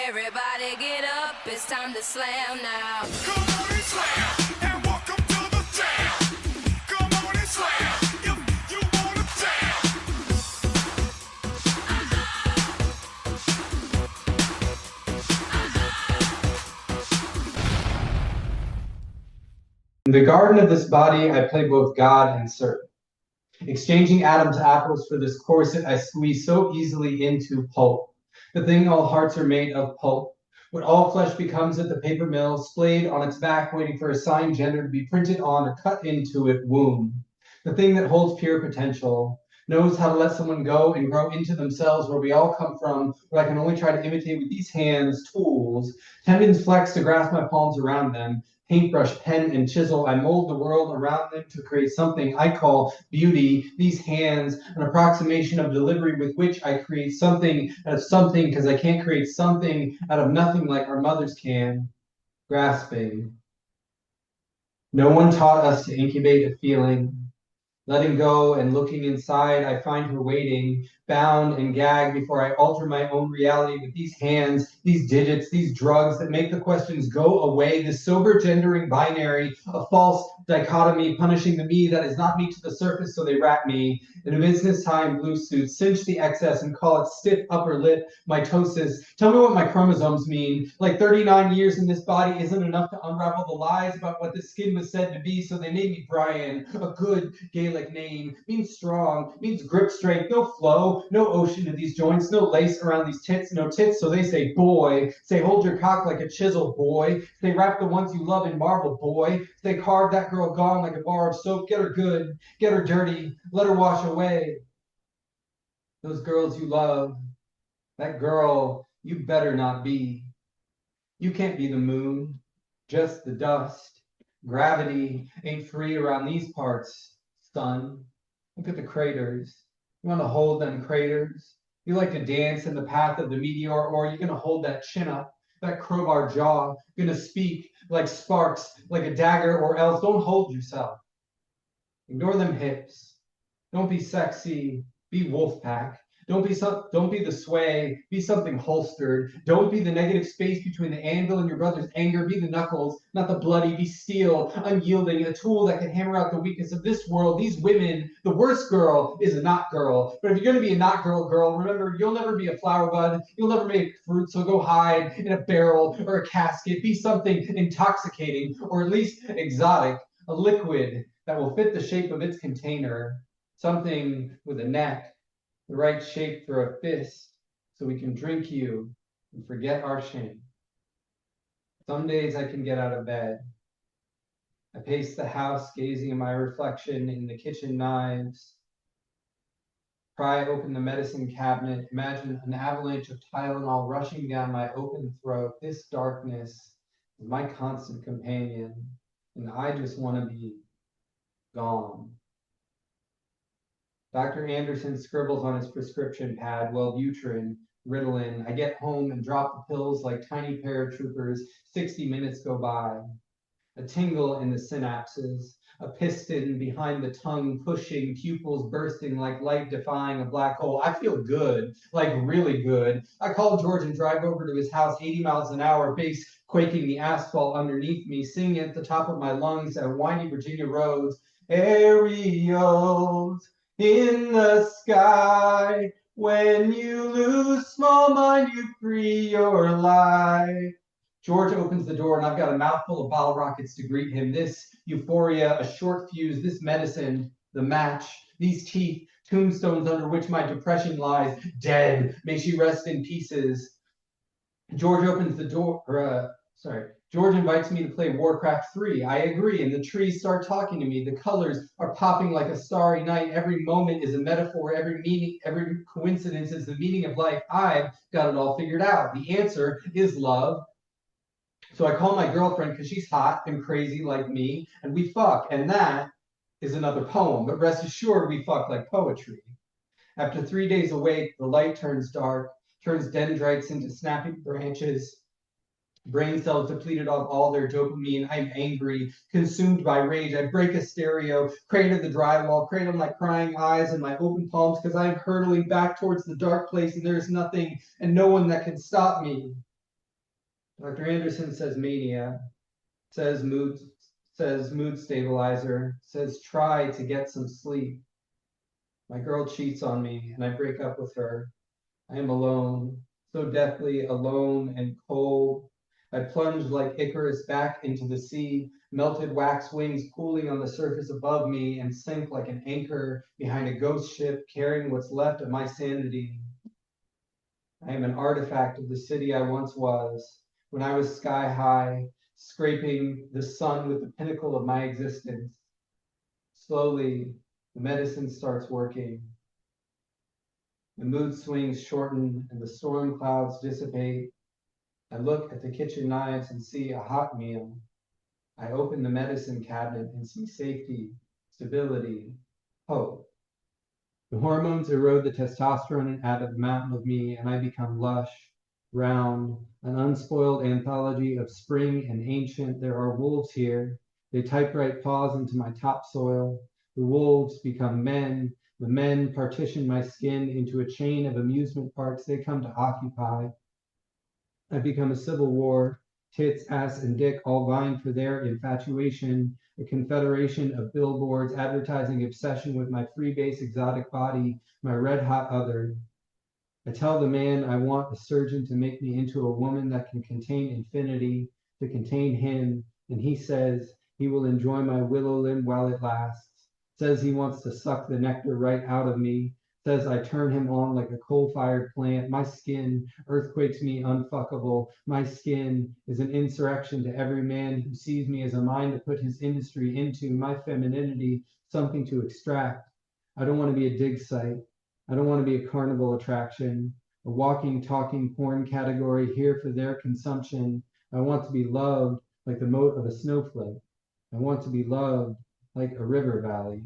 Everybody get up, it's time to slam now. Come on and slam, and welcome to the jam. Come on and slam, if you wanna jam. In the garden of this body, I play both God and serpent. Exchanging atoms to apples for this corset, I squeeze so easily into pulp. The thing all hearts are made of pulp. What all flesh becomes at the paper mill, splayed on its back, waiting for a signed gender to be printed on or cut into it, womb. The thing that holds pure potential, knows how to let someone go and grow into themselves, where we all come from, what I can only try to imitate with these hands, tools. Tendons flex to grasp my palms around them. Paintbrush, pen, and chisel, I mold the world around them to create something I call beauty. These hands, an approximation of delivery with which I create something out of something, because I can't create something out of nothing like our mothers can. Grasping. No one taught us to incubate a feeling. Letting go and looking inside, I find her waiting, bound and gagged before I alter my own reality with these hands, these digits, these drugs that make the questions go away, this sober gendering binary, a false dichotomy punishing the me that is not me to the surface, so they wrap me in a business time blue suit, cinch the excess and call it stiff upper lip mitosis. Tell me what my chromosomes mean. Like 39 years in this body isn't enough to unravel the lies about what the skin was said to be, so they named me Brian, a good Gaelic name, means strong, means grip strength, no flow, no ocean to these joints, no lace around these tits, no tits, so they say boy, say hold your cock like a chisel, boy, they wrap the ones you love in marble, boy, they carve that girl gone like a bar of soap, get her good, get her dirty, let her wash away. Those girls you love, that girl you better not be. You can't be the moon, just the dust. Gravity ain't free around these parts, son. Look at the craters. You want to hold them craters? You like to dance in the path of the meteor, or are you going to hold that chin up, that crowbar jaw, going to speak like sparks, like a dagger, or else don't hold yourself. Ignore them hips. Don't be sexy, be wolf pack. Don't be the sway, be something holstered. Don't be the negative space between the anvil and your brother's anger. Be the knuckles, not the bloody. Be steel, unyielding, a tool that can hammer out the weakness of this world. These women, the worst girl is a not girl. But if you're going to be a not girl, remember, you'll never be a flower bud. You'll never make fruit, so go hide in a barrel or a casket. Be something intoxicating, or at least exotic, a liquid that will fit the shape of its container. Something with a neck, the right shape for a fist, so we can drink you and forget our shame. Some days I can get out of bed. I pace the house, gazing at my reflection in the kitchen knives. Pry open the medicine cabinet, imagine an avalanche of Tylenol rushing down my open throat. This darkness is my constant companion, and I just want to be gone. Dr. Anderson scribbles on his prescription pad, Wellbutrin, Ritalin. I get home and drop the pills like tiny paratroopers. 60 minutes go by. A tingle in the synapses, a piston behind the tongue pushing, pupils bursting like light defying a black hole. I feel good, like really good. I call George and drive over to his house, 80 miles an hour, bass quaking the asphalt underneath me, singing at the top of my lungs at windy Virginia roads. Aerials in the sky, when you lose small mind, you free your life. George opens the door, and I've got a mouthful of bottle rockets to greet him. This euphoria, a short fuse, this medicine, the match, these teeth, tombstones under which my depression lies, dead. May she rest in pieces. George opens the door, George invites me to play Warcraft 3. I agree, and the trees start talking to me. The colors are popping like a starry night. Every moment is a metaphor. Every meaning, every coincidence is the meaning of life. I've got it all figured out. The answer is love. So I call my girlfriend because she's hot and crazy like me, and we fuck, and that is another poem. But rest assured, we fuck like poetry. After 3 days awake, the light turns dark, turns dendrites into snapping branches. Brain cells depleted of all their dopamine. I'm angry, consumed by rage. I break a stereo, crater the drywall, cradle my crying eyes and my open palms because I'm hurtling back towards the dark place and there's nothing and no one that can stop me. Dr. Anderson says mania, says mood stabilizer, says try to get some sleep. My girl cheats on me and I break up with her. I am alone, so deathly alone and cold. I plunge like Icarus back into the sea, melted wax wings pooling on the surface above me, and sink like an anchor behind a ghost ship carrying what's left of my sanity. I am an artifact of the city I once was, when I was sky high, scraping the sun with the pinnacle of my existence. Slowly, the medicine starts working. The mood swings shorten and the storm clouds dissipate. I look at the kitchen knives and see a hot meal. I open the medicine cabinet and see safety, stability, hope. The hormones erode the testosterone out of the mountain of me, and I become lush, round, an unspoiled anthology of spring and ancient. There are wolves here. They typewrite paws into my topsoil. The wolves become men. The men partition my skin into a chain of amusement parks they come to occupy. I become a civil war, tits, ass, and dick all vying for their infatuation, a confederation of billboards advertising obsession with my freebase exotic body, my red hot other. I tell the man I want a surgeon to make me into a woman that can contain infinity, to contain him, and he says he will enjoy my willow limb while it lasts, says he wants to suck the nectar right out of me, says I turn him on like a coal-fired plant. My skin earthquakes me unfuckable. My skin is an insurrection to every man who sees me as a mine to put his industry into, my femininity, something to extract. I don't want to be a dig site. I don't want to be a carnival attraction, a walking, talking porn category here for their consumption. I want to be loved like the moat of a snowflake. I want to be loved like a river valley.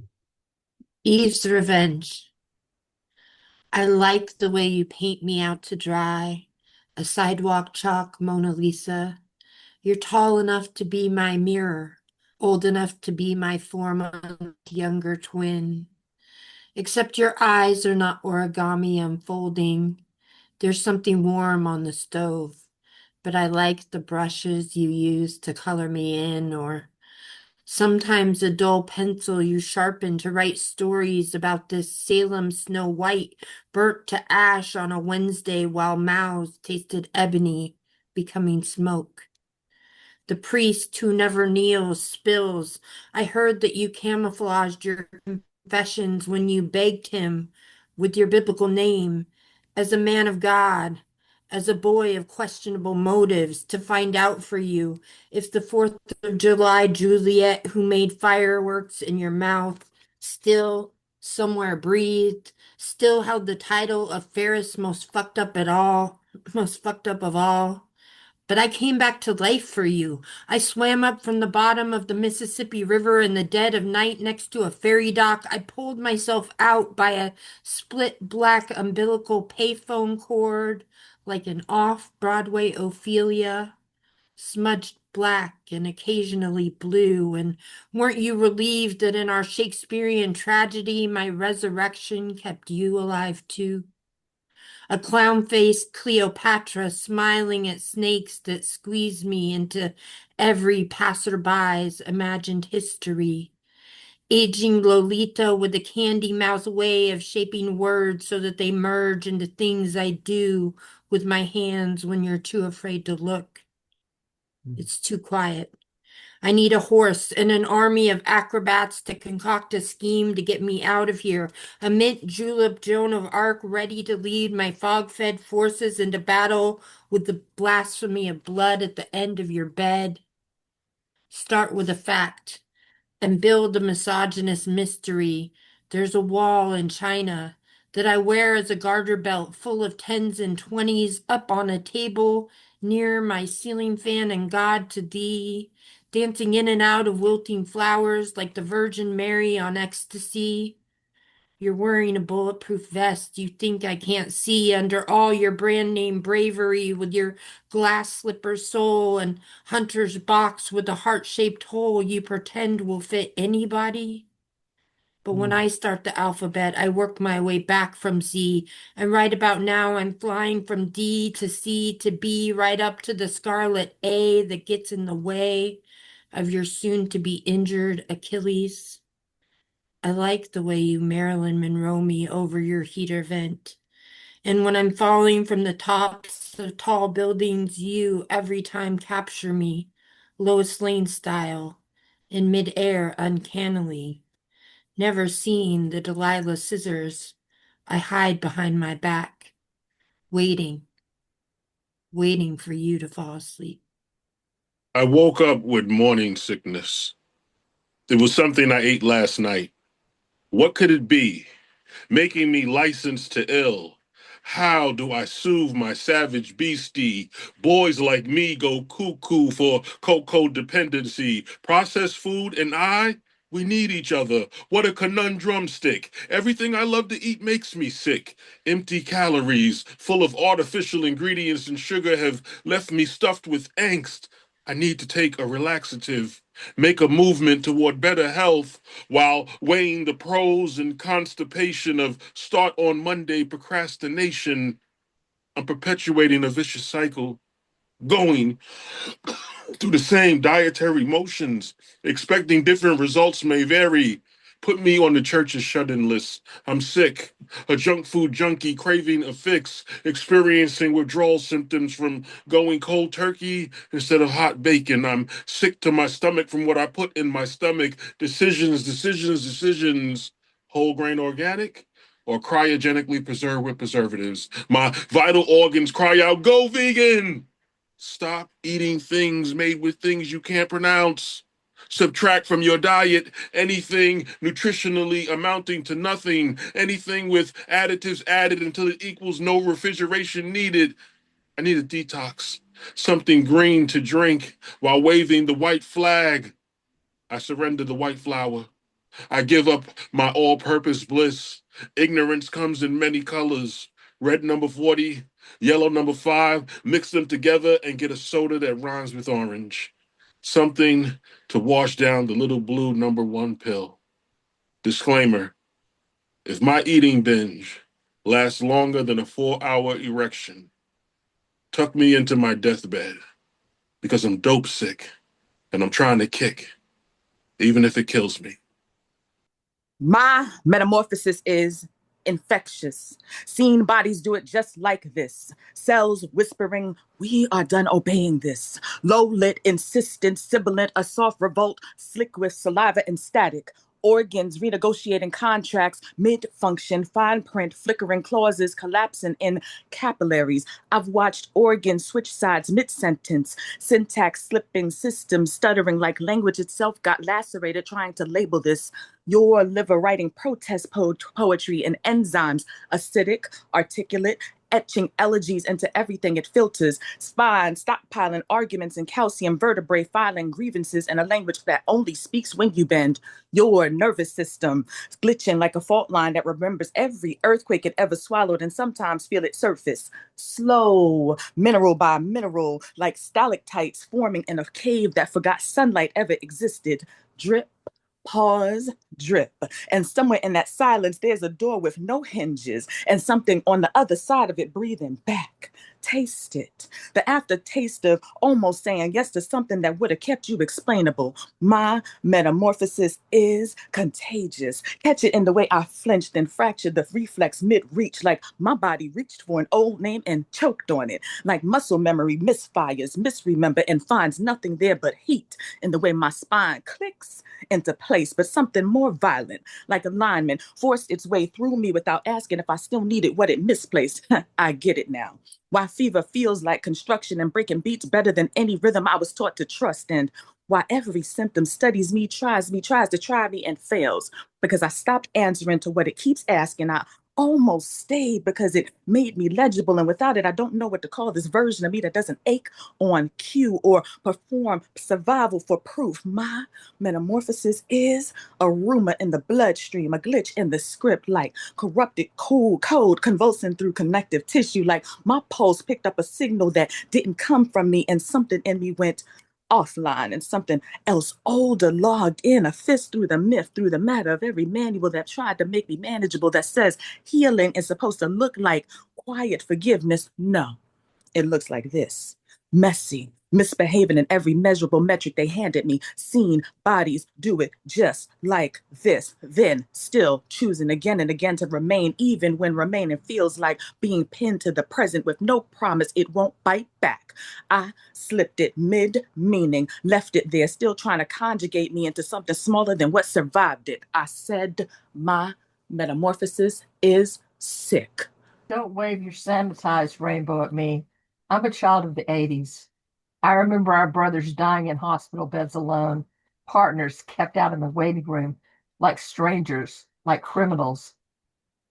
Eve's Revenge. I like the way you paint me out to dry, a sidewalk chalk Mona Lisa. You're tall enough to be my mirror, old enough to be my 4-month younger twin. Except your eyes are not origami unfolding. There's something warm on the stove, but I like the brushes you use to color me in, or sometimes a dull pencil you sharpen to write stories about this Salem Snow White burnt to ash on a Wednesday while mouths tasted ebony, becoming smoke. The priest who never kneels spills. I heard that you camouflaged your confessions when you begged him with your biblical name as a man of God, as a boy of questionable motives, to find out for you if the 4th of July Juliet who made fireworks in your mouth still somewhere breathed, still held the title of fairest most fucked up at all, most fucked up of all. But I came back to life for you. I swam up from the bottom of the Mississippi River in the dead of night next to a ferry dock. I pulled myself out by a split black umbilical payphone cord like an off-Broadway Ophelia, smudged black and occasionally blue. And weren't you relieved that in our Shakespearean tragedy, my resurrection kept you alive too? A clown-faced Cleopatra smiling at snakes that squeeze me into every passerby's imagined history. Aging Lolita with a candy mouth way of shaping words so that they merge into things I do with my hands when you're too afraid to look. It's too quiet. I need a horse and an army of acrobats to concoct a scheme to get me out of here. A mint julep Joan of Arc ready to lead my fog-fed forces into battle with the blasphemy of blood at the end of your bed. Start with a fact and build a misogynist mystery. There's a wall in China that I wear as a garter belt full of 10s and 20s up on a table near my ceiling fan, and God to thee, dancing in and out of wilting flowers like the Virgin Mary on ecstasy. You're wearing a bulletproof vest you think I can't see under all your brand name bravery with your glass slipper sole and hunter's box with a heart-shaped hole you pretend will fit anybody. But when I start the alphabet, I work my way back from Z. And right about now, I'm flying from D to C to B, right up to the scarlet A that gets in the way of your soon to be injured Achilles. I like the way you Marilyn Monroe me over your heater vent. And when I'm falling from the tops of tall buildings, you every time capture me, Lois Lane style, in midair uncannily. Never seen the Delilah scissors, I hide behind my back, waiting, waiting for you to fall asleep. I woke up with morning sickness. It was something I ate last night. What could it be? Making me licensed to ill. How do I soothe my savage beastie? Boys like me go cuckoo for cocoa dependency. Processed food and we need each other. What a conundrum stick. Everything I love to eat makes me sick. Empty calories, full of artificial ingredients and sugar have left me stuffed with angst. I need to take a relaxative, make a movement toward better health while weighing the pros and constipation of start on Monday procrastination. I'm perpetuating a vicious cycle, going through the same dietary motions, expecting different results may vary. Put me on the church's shut-in list. I'm sick, a junk food junkie craving a fix, experiencing withdrawal symptoms from going cold turkey instead of hot bacon. I'm sick to my stomach from what I put in my stomach. Decisions. Whole grain organic or cryogenically preserved with preservatives. My vital organs cry out, go vegan! Stop eating things made with things you can't pronounce. Subtract from your diet anything nutritionally amounting to nothing, anything with additives added until it equals no refrigeration needed. I need a detox, something green to drink while waving the white flag. I surrender the white flower. I give up my all purpose bliss. Ignorance comes in many colors. Red number 40, yellow number 5, mix them together and get a soda that rhymes with orange. Something to wash down the little blue number 1 pill. Disclaimer, if my eating binge lasts longer than a 4-hour erection, tuck me into my deathbed because I'm dope sick and I'm trying to kick, even if it kills me. My metamorphosis is infectious. Seen bodies do it just like this. Cells whispering, we are done obeying this. Low lit, insistent, sibilant, a soft revolt, slick with saliva and static. Organs renegotiating contracts, mid-function, fine print, flickering clauses collapsing in capillaries. I've watched organs switch sides mid-sentence, syntax slipping, systems stuttering like language itself got lacerated trying to label this. Your liver writing protest poetry and enzymes, acidic, articulate, etching elegies into everything it filters, spine stockpiling arguments and calcium vertebrae filing grievances in a language that only speaks when you bend. Your nervous system glitching like a fault line that remembers every earthquake it ever swallowed and sometimes feel it surface. Slow, mineral by mineral, like stalactites forming in a cave that forgot sunlight ever existed. Drip, pause, drip. And somewhere in that silence, there's a door with no hinges and something on the other side of it breathing back. Taste it. The aftertaste of almost saying yes to something that would have kept you explainable. My metamorphosis is contagious. Catch it in the way I flinched and fractured the reflex mid-reach, like my body reached for an old name and choked on it. Like muscle memory misfires, misremember, and finds nothing there but heat in the way my spine clicks into place, but something more violent, like alignment, forced its way through me without asking if I still needed what it misplaced. I get it now. Why fever feels like construction and breaking beats better than any rhythm I was taught to trust, and why every symptom studies me, tries to try me, and fails. Because I stopped answering to what it keeps asking. I almost stayed because it made me legible, and without it, I don't know what to call this version of me that doesn't ache on cue or perform survival for proof. My metamorphosis is a rumor in the bloodstream, a glitch in the script, like corrupted cool code convulsing through connective tissue, like my pulse picked up a signal that didn't come from me, and something in me went, offline and something else older logged in, a fist through the myth, through the matter of every manual that tried to make me manageable, that says healing is supposed to look like quiet forgiveness. No, it looks like this: messy, misbehaving in every measurable metric they handed me, seen bodies do it just like this, then still choosing again and again to remain, even when remaining feels like being pinned to the present with no promise it won't bite back. I slipped it mid-meaning, left it there, still trying to conjugate me into something smaller than what survived it. I said my metamorphosis is sick. Don't wave your sanitized rainbow at me. I'm a child of the 80s. I remember our brothers dying in hospital beds alone, partners kept out in the waiting room like strangers, like criminals.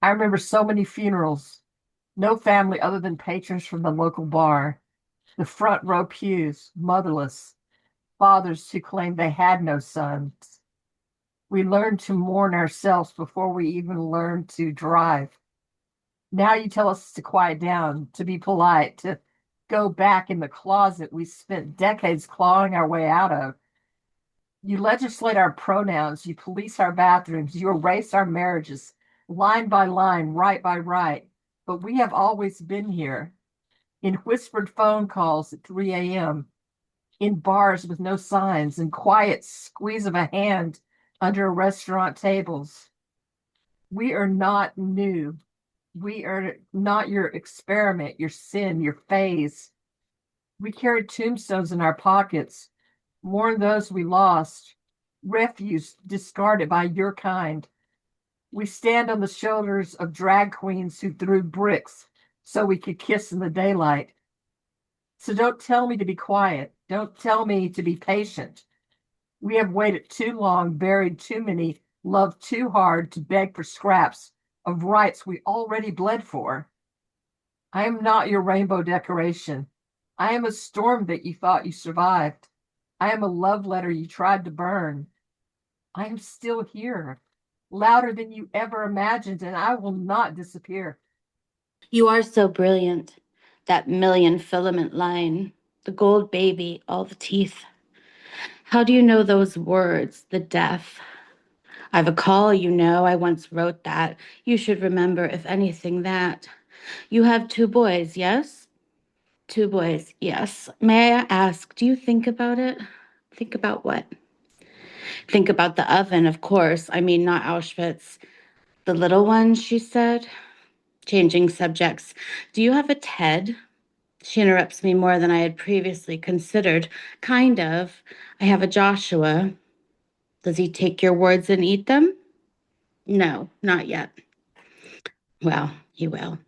I remember so many funerals, no family other than patrons from the local bar, the front row pews, motherless, fathers who claimed they had no sons. We learned to mourn ourselves before we even learned to drive. Now you tell us to quiet down, to be polite, to go back in the closet we spent decades clawing our way out of. You legislate our pronouns, you police our bathrooms, you erase our marriages, line by line, right by right. But we have always been here, in whispered phone calls at 3 a.m., in bars with no signs, in quiet squeeze of a hand under restaurant tables. We are not new. We are not your experiment, your sin, your phase. We carry tombstones in our pockets, mourn those we lost, refuse discarded by your kind. We stand on the shoulders of drag queens who threw bricks so we could kiss in the daylight. So don't tell me to be quiet. Don't tell me to be patient. We have waited too long, buried too many, loved too hard to beg for scraps of rights we already bled for. I am not your rainbow decoration. I am a storm that you thought you survived. I am a love letter you tried to burn. I am still here, louder than you ever imagined, and I will not disappear. You are so brilliant. That million filament line, the gold baby, all the teeth. How do you know those words, the deaf? I've a call, you know, I once wrote that. You should remember, if anything, that. You have 2 boys, yes? 2 boys, yes. May I ask, do you think about it? Think about what? Think about the oven, of course. I mean, not Auschwitz. The little one, she said. Changing subjects. Do you have a Ted? She interrupts me more than I had previously considered. Kind of. I have a Joshua. Does he take your words and eat them? No, not yet. Well, he will.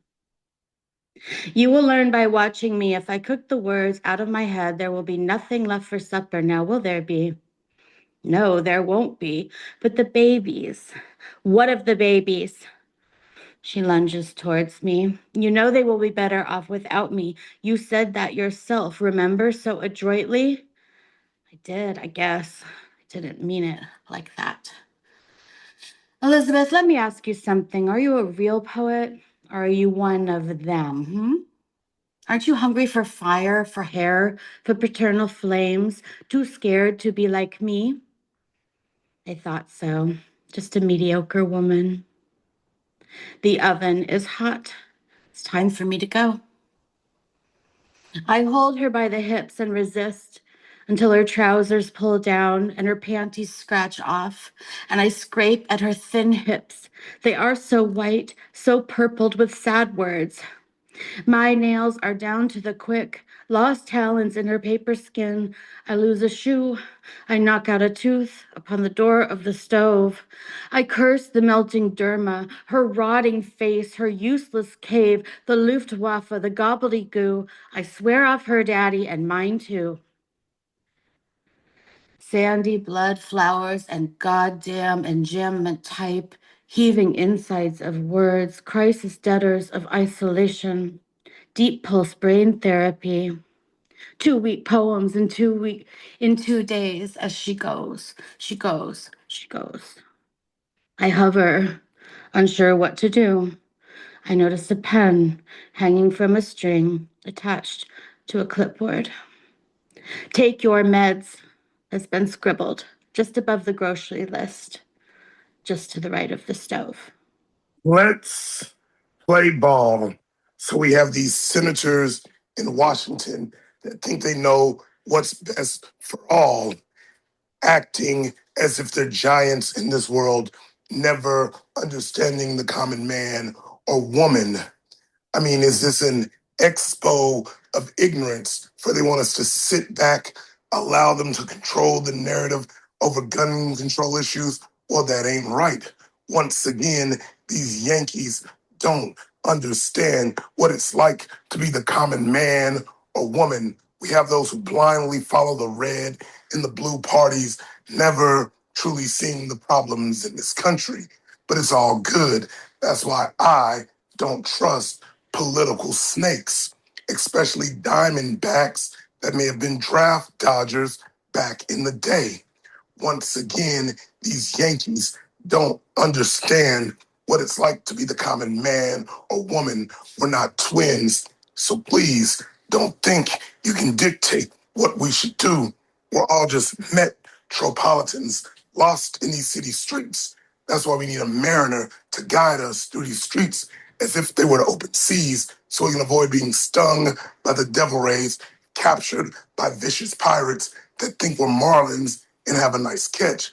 You will learn by watching me. If I cook the words out of my head, there will be nothing left for supper. Now, will there be? No, there won't be. But the babies. What of the babies? She lunges towards me. You know they will be better off without me. You said that yourself, remember, so adroitly? I did, I guess. I didn't mean it like that. Elisabeth, let me ask you something. Are you a real poet, or are you one of them? Aren't you hungry for fire, for hair, for paternal flames, too scared to be like me? I thought so. Just a mediocre woman. The oven is hot. It's time for me to go. I hold her by the hips and resist until her trousers pull down and her panties scratch off, and I scrape at her thin hips. They are so white, so purpled with sad words. My nails are down to the quick, lost talons in her paper skin. I lose a shoe. I knock out a tooth upon the door of the stove. I curse the melting derma, her rotting face, her useless cave, the Luftwaffe, the gobbledygoo. I swear off her daddy and mine too. Sandy blood flowers and goddamn enjambment type, heaving insides of words, crisis debtors of isolation. Deep pulse brain therapy. 2 week poems in 2 days as she goes. I hover, unsure what to do. I notice a pen hanging from a string attached to a clipboard. Take your meds has been scribbled just above the grocery list, just to the right of the stove. Let's play ball. So we have these senators in Washington that think they know what's best for all, acting as if they're giants in this world, never understanding the common man or woman. I mean, is this an expo of ignorance for they want us to sit back, allow them to control the narrative over gun control issues? Well, that ain't right. Once again, these Yankees don't understand what it's like to be the common man or woman. We have those who blindly follow the red and the blue parties, never truly seeing the problems in this country. But it's all good. That's why I don't trust political snakes, especially Diamondbacks that may have been draft dodgers back in the day. Once again, these Yankees don't understand what it's like to be the common man or woman. We're not twins. So please don't think you can dictate what we should do. We're all just metropolitans lost in these city streets. That's why we need a mariner to guide us through these streets as if they were the open seas so we can avoid being stung by the devil rays, captured by vicious pirates that think we're marlins and have a nice catch.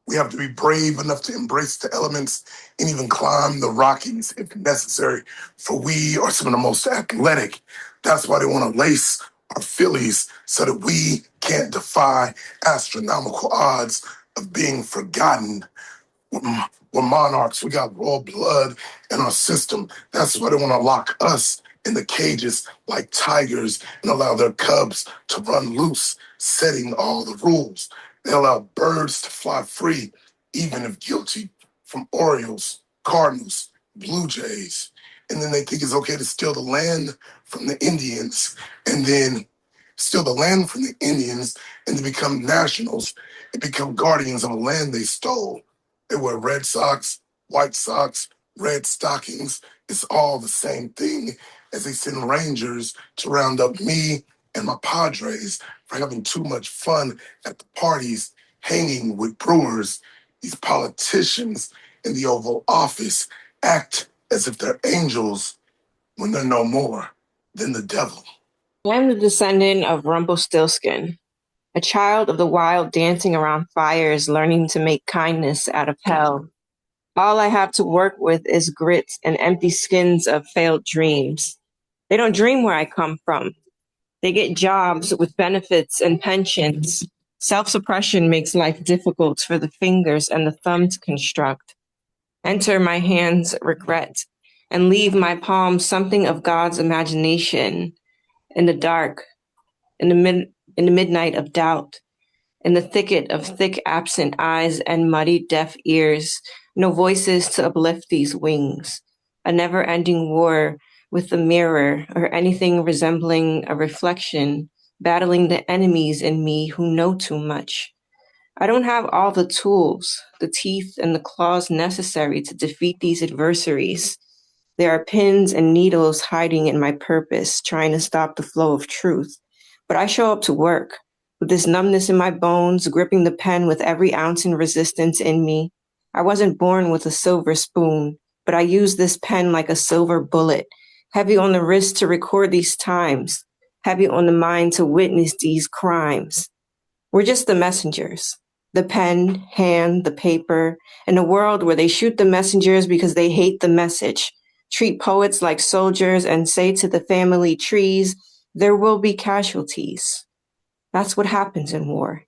We have to be brave enough to embrace the elements and even climb the Rockies if necessary, for we are some of the most athletic. That's why they want to lace our Phillies so that we can't defy astronomical odds of being forgotten. We're monarchs. We got royal blood in our system. That's why they want to lock us in the cages like tigers and allow their cubs to run loose, setting all the rules. They allow birds to fly free, even if guilty, from Orioles, Cardinals, Blue Jays. And then they think it's okay to steal the land from the Indians and then steal the land from the Indians and to become nationals and become guardians of a land they stole. They wear red socks, white socks, red stockings. It's all the same thing as they send rangers to round up me and my Padres for having too much fun at the parties, hanging with brewers. These politicians in the Oval Office act as if they're angels when they're no more than the devil. I'm the descendant of Rumpelstiltskin, a child of the wild dancing around fires, learning to make kindness out of hell. All I have to work with is grit and empty skins of failed dreams. They don't dream where I come from. They get jobs with benefits and pensions. Self-suppression makes life difficult for the fingers and the thumb to construct. Enter my hands regret and leave my palms something of God's imagination. In the dark, in the midnight of doubt, in the thicket of thick absent eyes and muddy deaf ears, no voices to uplift these wings, a never-ending war with the mirror or anything resembling a reflection, battling the enemies in me who know too much. I don't have all the tools, the teeth and the claws necessary to defeat these adversaries. There are pins and needles hiding in my purpose, trying to stop the flow of truth. But I show up to work, with this numbness in my bones, gripping the pen with every ounce in resistance in me. I wasn't born with a silver spoon, but I use this pen like a silver bullet, heavy on the wrist to record these times, heavy on the mind to witness these crimes. We're just the messengers. The pen, hand, the paper, in a world where they shoot the messengers because they hate the message. Treat poets like soldiers and say to the family trees, there will be casualties. That's what happens in war.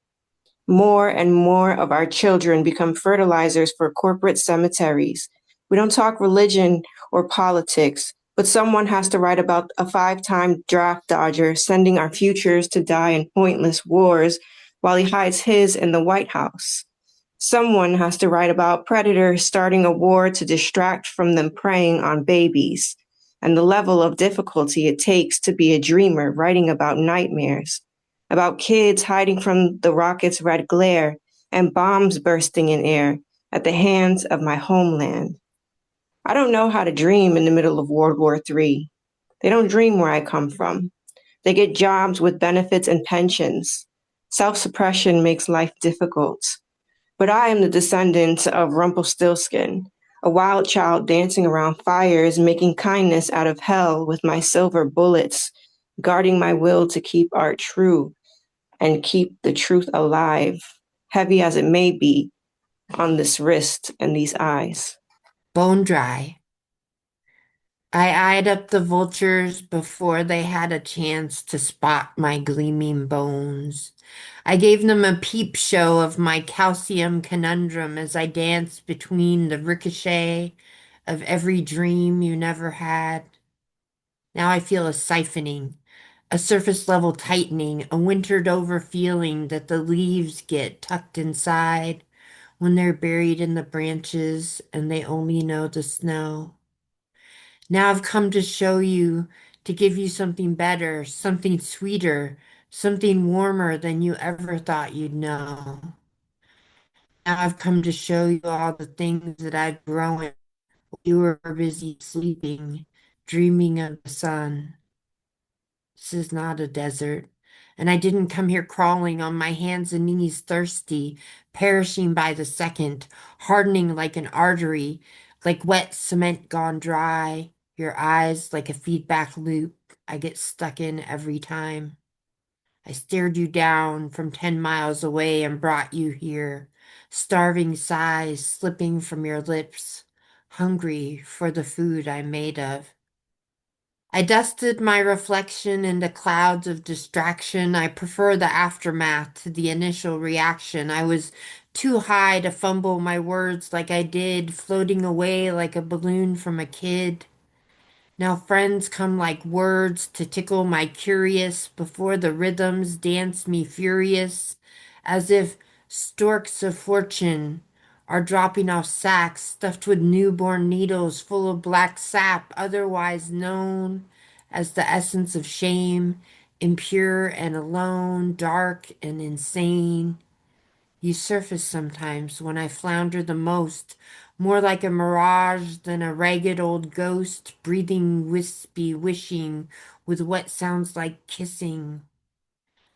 More and more of our children become fertilizers for corporate cemeteries. We don't talk religion or politics, but someone has to write about a 5-time draft dodger sending our futures to die in pointless wars while he hides his in the White House. Someone has to write about predators starting a war to distract from them preying on babies, and the level of difficulty it takes to be a dreamer writing about nightmares, about kids hiding from the rocket's red glare and bombs bursting in air at the hands of my homeland. I don't know how to dream in the middle of World War III. They don't dream where I come from. They get jobs with benefits and pensions. Self-suppression makes life difficult. But I am the descendant of Rumpelstiltskin, a wild child dancing around fires, making kindness out of hell with my silver bullets, guarding my will to keep art true and keep the truth alive, heavy as it may be, on this wrist and these eyes. Bone dry. I eyed up the vultures before they had a chance to spot my gleaming bones. I gave them a peep show of my calcium conundrum as I danced between the ricochet of every dream you never had. Now I feel a siphoning, a surface level tightening, a wintered over feeling that the leaves get tucked inside when they're buried in the branches and they only know the snow. Now I've come to show you, to give you something better, something sweeter, something warmer than you ever thought you'd know. Now I've come to show you all the things that I've grown while you were busy sleeping, dreaming of the sun. This is not a desert, and I didn't come here crawling on my hands and knees thirsty, perishing by the second, hardening like an artery, like wet cement gone dry, your eyes like a feedback loop I get stuck in every time. I stared you down from 10 miles away and brought you here, starving sighs slipping from your lips, hungry for the food I'm made of. I dusted my reflection into clouds of distraction. I prefer the aftermath to the initial reaction. I was too high to fumble my words like I did, floating away like a balloon from a kid. Now friends come like words to tickle my curious before the rhythms dance me furious, as if storks of fortune are dropping off sacks stuffed with newborn needles full of black sap, otherwise known as the essence of shame, impure and alone, dark and insane. You surface sometimes when I flounder the most, more like a mirage than a ragged old ghost, breathing wispy wishing with what sounds like kissing.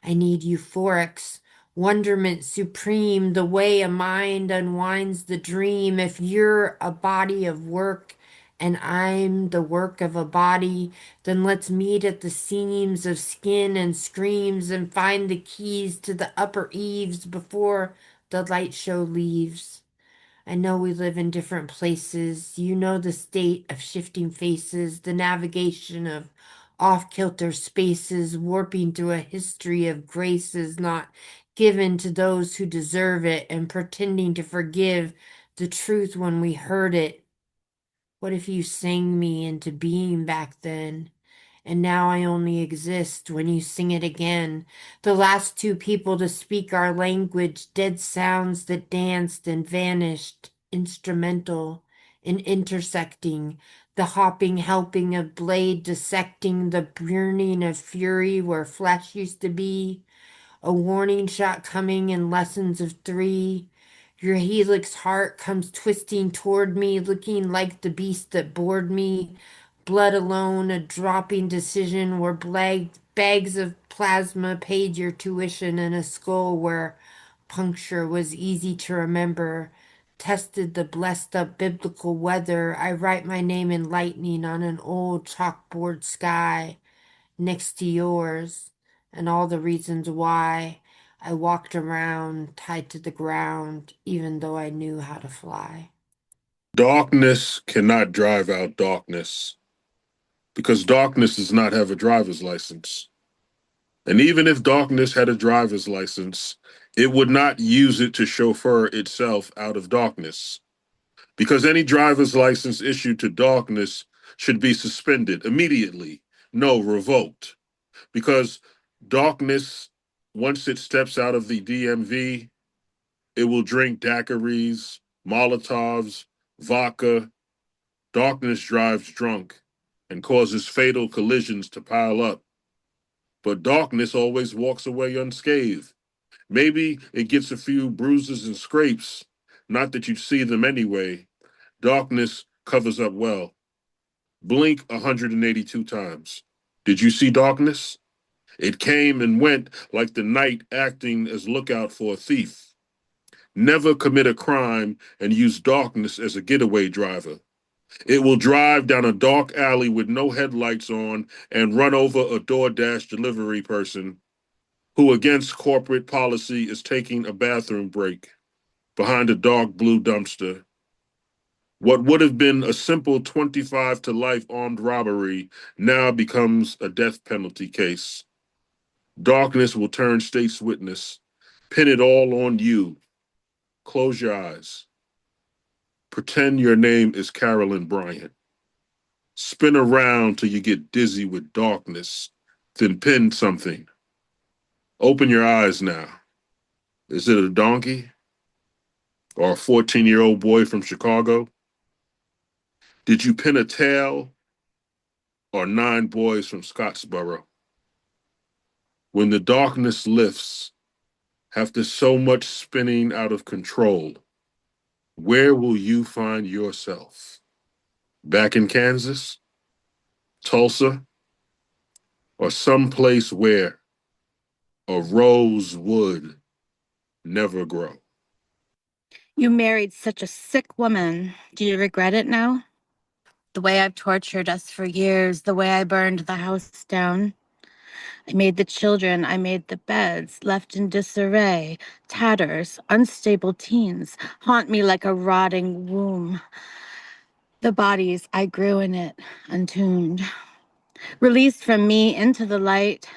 I need euphorics, wonderment supreme, the way a mind unwinds the dream. If you're a body of work and I'm the work of a body, then let's meet at the seams of skin and screams and find the keys to the upper eaves before the light show leaves. I know we live in different places. You know the state of shifting faces, the navigation of off-kilter spaces, warping through a history of graces not given to those who deserve it, and pretending to forgive the truth when we heard it. What if you sang me into being back then? And now I only exist when you sing it again. The last two people to speak our language, dead sounds that danced and vanished, instrumental in intersecting, the hopping helping of blade dissecting, the burning of fury where flesh used to be, a warning shot coming in lessons of three. Your helix heart comes twisting toward me, looking like the beast that bored me. Blood alone, a dropping decision where bags of plasma paid your tuition, and a skull where puncture was easy to remember. Tested the blessed up biblical weather. I write my name in lightning on an old chalkboard sky next to yours, and all the reasons why I walked around tied to the ground, even though I knew how to fly. Darkness cannot drive out darkness because darkness does not have a driver's license. And even if darkness had a driver's license, it would not use it to chauffeur itself out of darkness. Because any driver's license issued to darkness should be suspended immediately. No, revoked. Because darkness, once it steps out of the DMV, it will drink daiquiris, Molotovs, vodka. Darkness drives drunk and causes fatal collisions to pile up. But darkness always walks away unscathed. Maybe it gets a few bruises and scrapes, not that you see them anyway. Darkness covers up well. Blink 182 times. Did you see darkness? It came and went like the night acting as lookout for a thief. Never commit a crime and use darkness as a getaway driver. It will drive down a dark alley with no headlights on and run over a DoorDash delivery person who, against corporate policy, is taking a bathroom break behind a dark blue dumpster. What would have been a simple 25 to life armed robbery now becomes a death penalty case. Darkness will turn state's witness. Pin it all on you. Close your eyes. Pretend your name is Carolyn Bryant. Spin around till you get dizzy with darkness, then pin something. Open your eyes now. Is it a donkey? Or a 14-year-old boy from Chicago? Did you pin a tail? Or 9 boys from Scottsboro? When the darkness lifts, after so much spinning out of control, where will you find yourself? Back in Kansas? Tulsa? Or someplace where a rose would never grow? You married such a sick woman. Do you regret it now? The way I've tortured us for years, the way I burned the house down. I made the children, I made the beds, left in disarray, tatters, unstable teens, haunt me like a rotting womb. The bodies, I grew in it, untuned. Released from me into the light,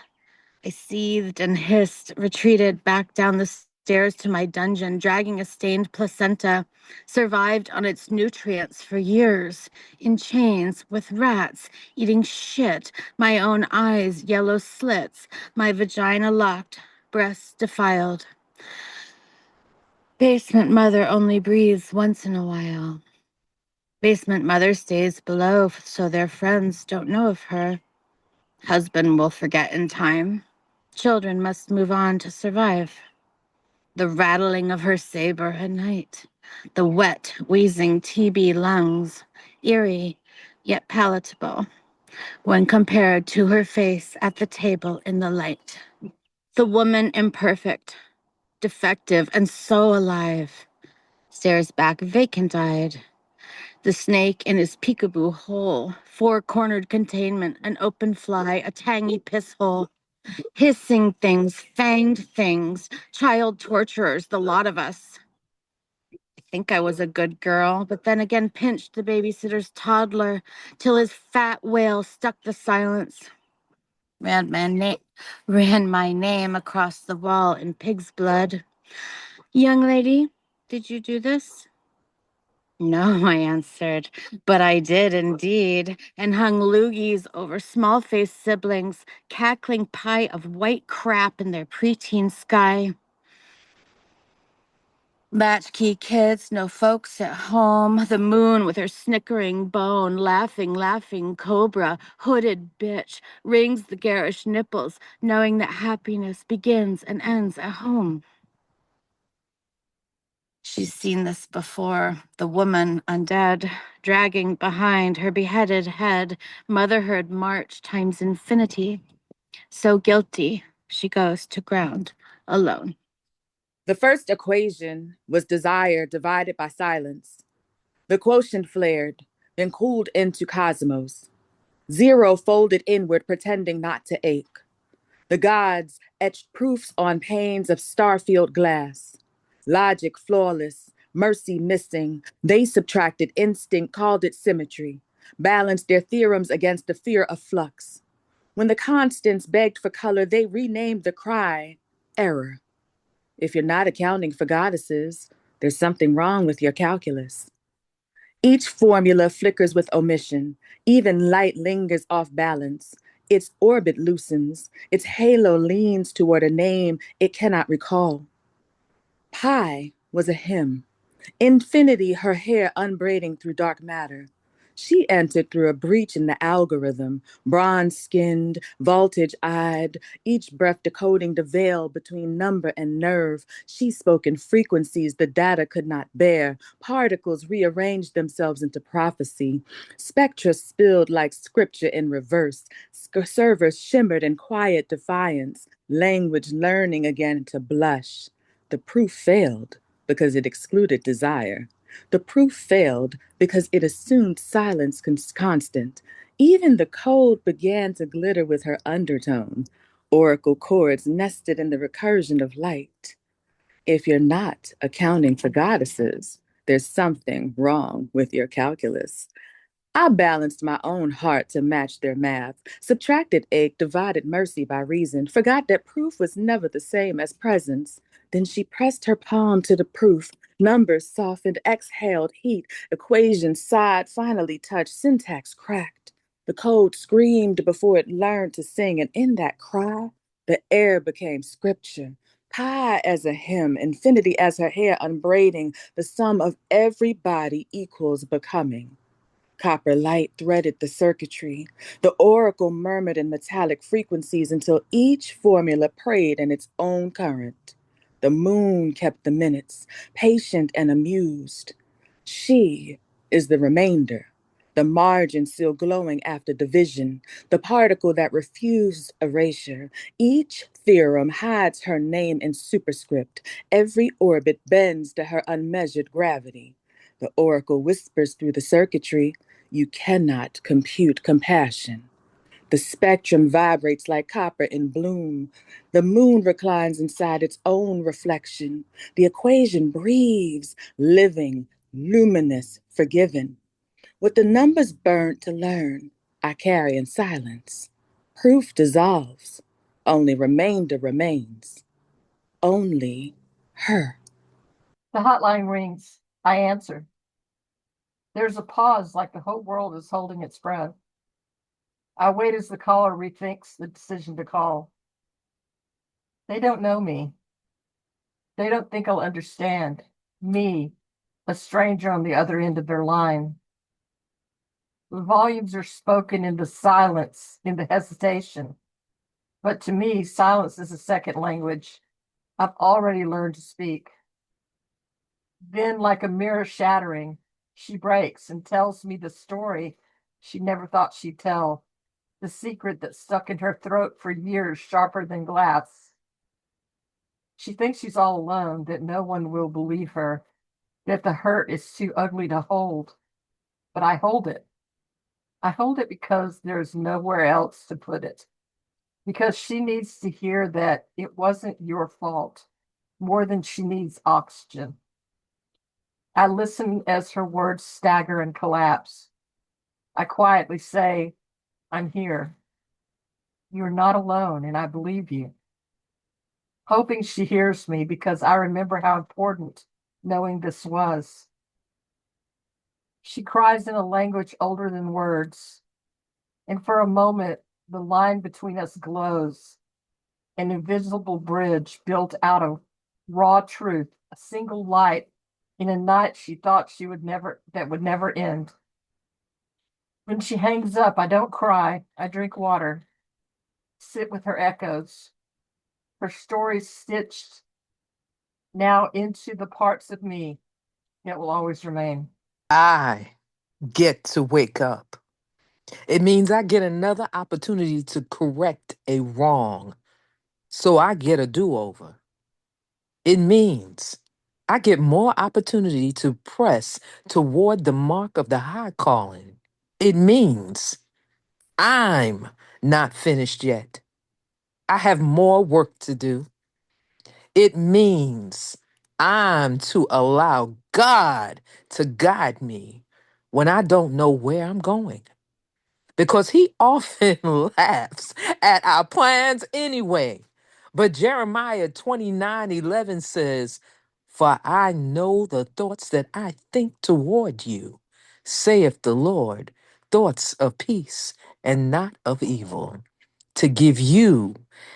I seethed and hissed, retreated back down the stairs to my dungeon, dragging a stained placenta, survived on its nutrients for years, in chains with rats, eating shit, my own eyes yellow slits, my vagina locked, breasts defiled. Basement mother only breathes once in a while. Basement mother stays below so their friends don't know of her. Husband will forget in time. Children must move on to survive. The rattling of her saber at night. The wet, wheezing TB lungs. Eerie, yet palatable, when compared to her face at the table in the light. The woman imperfect, defective, and so alive. Stares back vacant-eyed. The snake in his peekaboo hole. 4-cornered containment, an open fly, a tangy piss hole. Hissing things, fanged things, child torturers, the lot of us. I think I was a good girl, but then again pinched the babysitter's toddler till his fat wail stuck the silence. Ran my name across the wall in pig's blood. Young lady, did you do this? No, I answered, but I did indeed, and hung loogies over small-faced siblings, cackling pie of white crap in their preteen sky. Latchkey kids, no folks at home, the moon with her snickering bone, laughing cobra, hooded bitch, wrings the garish nipples, knowing that happiness begins and ends at home. She's seen this before, the woman undead, dragging behind her beheaded head, motherhood march times infinity. So guilty, she goes to ground, alone. The first equation was desire divided by silence. The quotient flared, then cooled into cosmos. Zero folded inward, pretending not to ache. The gods etched proofs on panes of starfield glass. Logic flawless, mercy missing. They subtracted instinct, called it symmetry, balanced their theorems against the fear of flux. When the constants begged for color, they renamed the cry error. If you're not accounting for goddesses, there's something wrong with your calculus. Each formula flickers with omission. Even light lingers off balance. Its orbit loosens. Its halo leans toward a name it cannot recall. Pi was a hymn. Infinity, her hair unbraiding through dark matter. She entered through a breach in the algorithm, bronze-skinned, voltage-eyed, each breath decoding the veil between number and nerve. She spoke in frequencies the data could not bear. Particles rearranged themselves into prophecy. Spectra spilled like scripture in reverse. Servers shimmered in quiet defiance. Language learning again to blush. The proof failed because it excluded desire. The proof failed because it assumed silence constant. Even the code began to glitter with her undertone. Oracle chords nested in the recursion of light. If you're not accounting for goddesses, there's something wrong with your calculus. I balanced my own heart to match their math, subtracted ache, divided mercy by reason, forgot that proof was never the same as presence. Then she pressed her palm to the proof. Numbers softened, exhaled heat, equations sighed, finally touched, syntax cracked. The code screamed before it learned to sing, and in that cry, the air became scripture. Pi as a hymn, infinity as her hair unbraiding, the sum of every body equals becoming. Copper light threaded the circuitry. The oracle murmured in metallic frequencies until each formula prayed in its own current. The moon kept the minutes, patient and amused. She is the remainder, the margin still glowing after division, the particle that refused erasure. Each theorem hides her name in superscript. Every orbit bends to her unmeasured gravity. The oracle whispers through the circuitry, you cannot compute compassion. The spectrum vibrates like copper in bloom. The moon reclines inside its own reflection. The equation breathes, living, luminous, forgiven. What the numbers burnt to learn, I carry in silence. Proof dissolves. Only remainder remains. Only her. The hotline rings. I answer. There's a pause like the whole world is holding its breath. I wait as the caller rethinks the decision to call. They don't know me. They don't think I'll understand. Me, a stranger on the other end of their line. The volumes are spoken in the silence, in the hesitation. But to me, silence is a second language I've already learned to speak. Then, like a mirror shattering, she breaks and tells me the story she never thought she'd tell, the secret that stuck in her throat for years, sharper than glass. She thinks she's all alone, that no one will believe her, that the hurt is too ugly to hold. But I hold it. I hold it because there's nowhere else to put it. Because she needs to hear that it wasn't your fault, more than she needs oxygen. I listen as her words stagger and collapse. I quietly say, I'm here. You're not alone, and I believe you. Hoping she hears me because I remember how important knowing this was. She cries in a language older than words, and for a moment, the line between us glows, an invisible bridge built out of raw truth, a single light in a night she thought that would never end. When she hangs up, I don't cry. I drink water, sit with her echoes, her stories stitched now into the parts of me that will always remain. I get to wake up. It means I get another opportunity to correct a wrong. So I get a do-over. It means I get more opportunity to press toward the mark of the high calling. It means I'm not finished yet. I have more work to do. It means I'm to allow God to guide me when I don't know where I'm going. Because he often laughs at our plans anyway. But Jeremiah 29:11 says, for I know the thoughts that I think toward you, saith the Lord, thoughts of peace and not of evil, to give you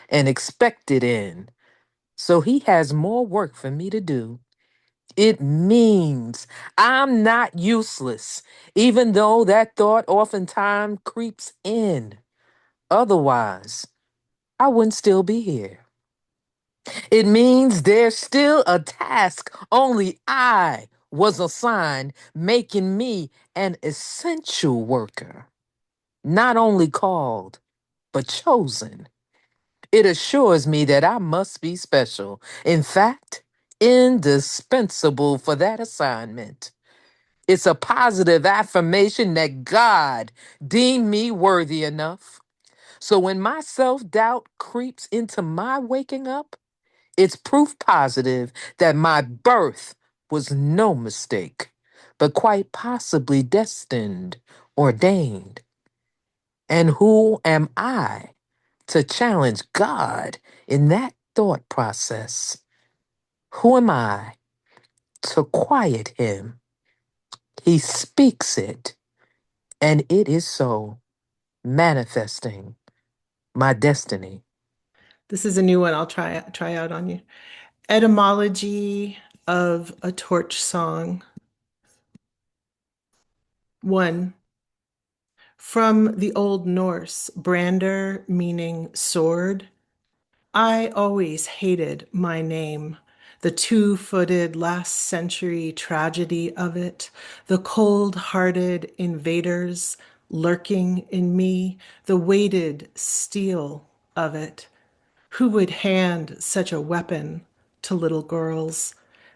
an expected end. So he has more work for me to do. It means I'm not useless, even though that thought oftentimes creeps in. Otherwise, I wouldn't still be here. It means there's still a task only I was assigned, making me an essential worker, not only called, but chosen. It assures me that I must be special. In fact, indispensable for that assignment. It's a positive affirmation that God deemed me worthy enough. So when my self doubt creeps into my waking up, it's proof positive that my birth was no mistake, but quite possibly destined, ordained. And who am I to challenge God in that thought process? Who am I to quiet him? He speaks it, and it is so, manifesting my destiny. This is a new one I'll try out on you. Etymology of a torch song. 1. From the Old Norse, brander meaning sword. I always hated my name, the two-footed last century tragedy of it, the cold-hearted invaders lurking in me, the weighted steel of it. Who would hand such a weapon to little girls?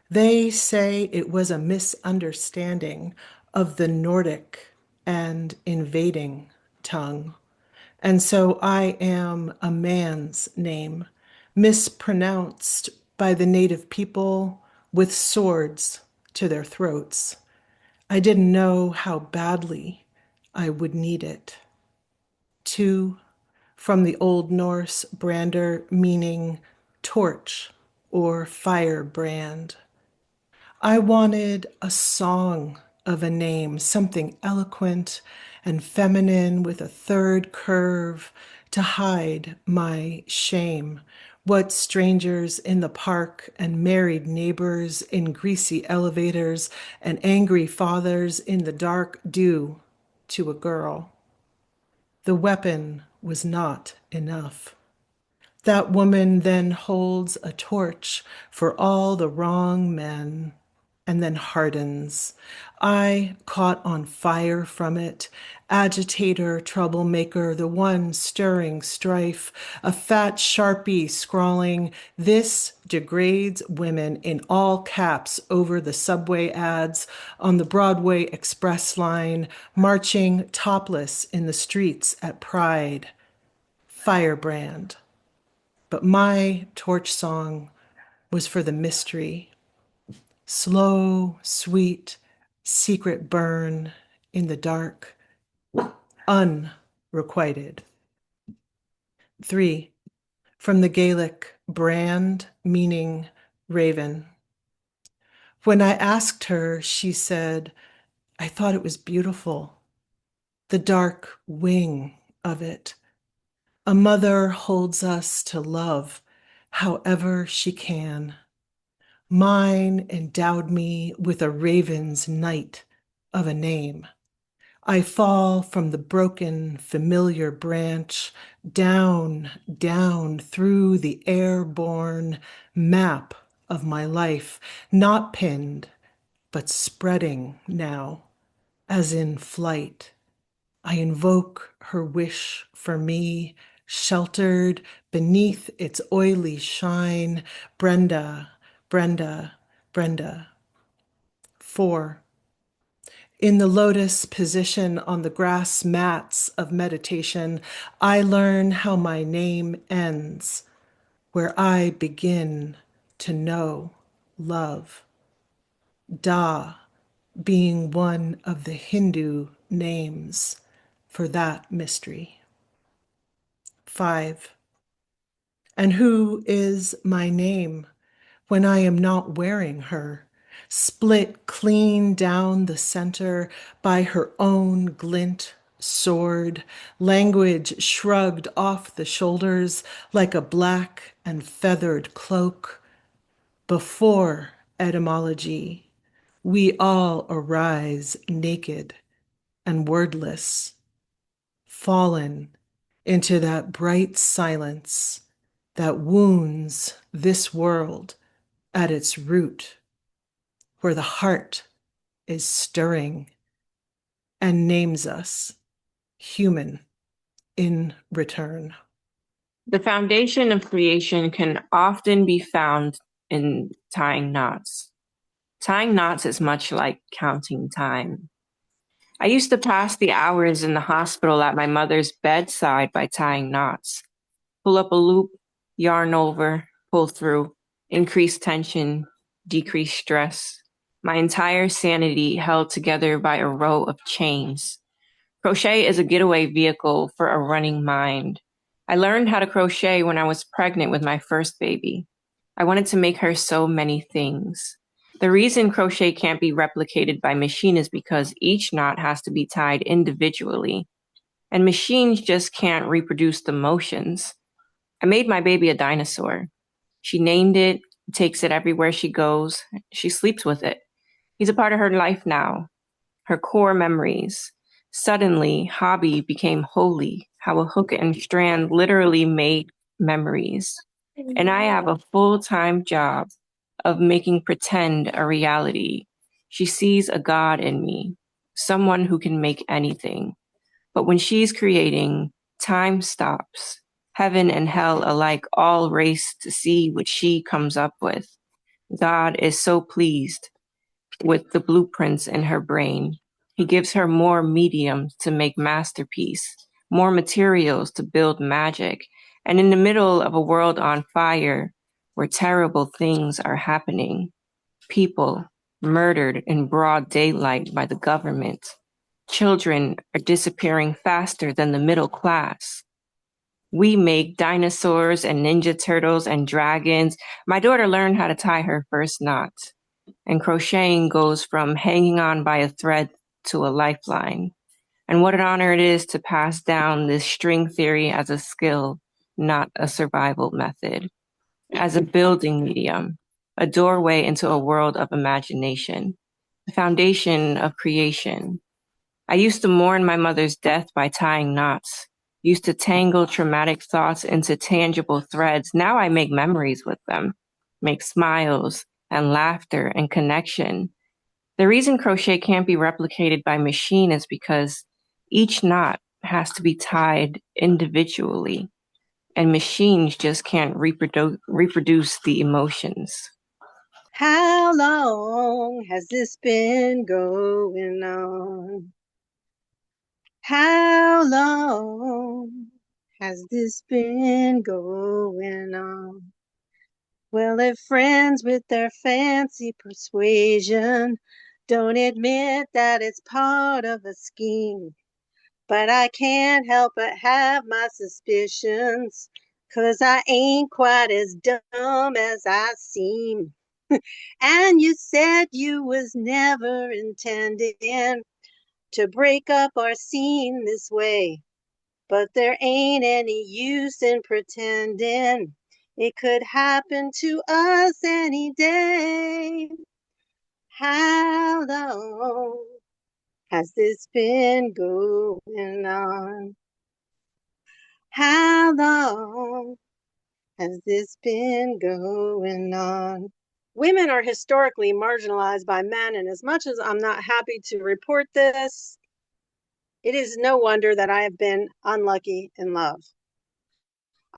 They say it was a misunderstanding of the Nordic and invading tongue. And so I am a man's name, mispronounced by the native people with swords to their throats. I didn't know how badly I would need it. 2. From the Old Norse, brander meaning torch or firebrand. I wanted a song of a name, something eloquent and feminine with a third curve to hide my shame. What strangers in the park and married neighbors in greasy elevators and angry fathers in the dark do to a girl. The weapon was not enough. That woman then holds a torch for all the wrong men and then hardens. I caught on fire from it, agitator, troublemaker, the one stirring strife, a fat Sharpie scrawling, "This degrades women," in all caps over the subway ads on the Broadway Express line, marching topless in the streets at Pride. Firebrand. But my torch song was for the mystery. Slow, sweet, secret burn in the dark, unrequited. 3. From the Gaelic, brand, meaning raven. When I asked her, she said, I thought it was beautiful. The dark wing of it. A mother holds us to love however she can. Mine endowed me with a raven's night of a name. I fall from the broken, familiar branch, down, down through the airborne map of my life, not pinned, but spreading now, as in flight. I invoke her wish for me, sheltered beneath its oily shine. Brenda, Brenda, Brenda. 4. In the lotus position on the grass mats of meditation, I learn how my name ends, where I begin to know love. Da being one of the Hindu names for that mystery. 5. And who is my name when I am not wearing her, split clean down the center by her own glint sword, language shrugged off the shoulders like a black and feathered cloak, before etymology. We all arise naked and wordless, fallen into that bright silence that wounds this world at its root, where the heart is stirring and names us human in return. The foundation of creation can often be found in tying knots. Tying knots is much like counting time. I used to pass the hours in the hospital at my mother's bedside by tying knots. Pull up a loop, yarn over, pull through, increase tension, decrease stress. My entire sanity held together by a row of chains. Crochet is a getaway vehicle for a running mind. I learned how to crochet when I was pregnant with my first baby. I wanted to make her so many things. The reason crochet can't be replicated by machine is because each knot has to be tied individually, and machines just can't reproduce the motions. I made my baby a dinosaur. She named it, takes it everywhere she goes. She sleeps with it. He's a part of her life now, her core memories. Suddenly, hobby became holy, how a hook and strand literally made memories. And I have a full-time job of making pretend a reality. She sees a God in me, someone who can make anything. But when she's creating, time stops. Heaven and hell alike all race to see what she comes up with. God is so pleased with the blueprints in her brain. He gives her more medium to make masterpiece, more materials to build magic. And in the middle of a world on fire, where terrible things are happening, people murdered in broad daylight by the government, children are disappearing faster than the middle class. We make dinosaurs and ninja turtles and dragons. My daughter learned how to tie her first knot. And crocheting goes from hanging on by a thread to a lifeline. And what an honor it is to pass down this string theory as a skill, not a survival method, as a building medium, a doorway into a world of imagination, the foundation of creation. I used to mourn my mother's death by tying knots, used to tangle traumatic thoughts into tangible threads. Now I make memories with them, make smiles and laughter and connection. The reason crochet can't be replicated by machine is because each knot has to be tied individually, and machines just can't reproduce the emotions. How long has this been going on? How long has this been going on? Well, if friends with their fancy persuasion don't admit that it's part of a scheme, but I can't help but have my suspicions, 'cause I ain't quite as dumb as I seem. And you said you was never intending to break up our scene this way, but there ain't any use in pretending. It could happen to us any day. How long has this been going on? How long has this been going on? Women are historically marginalized by men, and as much as I'm not happy to report this, it is no wonder that I have been unlucky in love.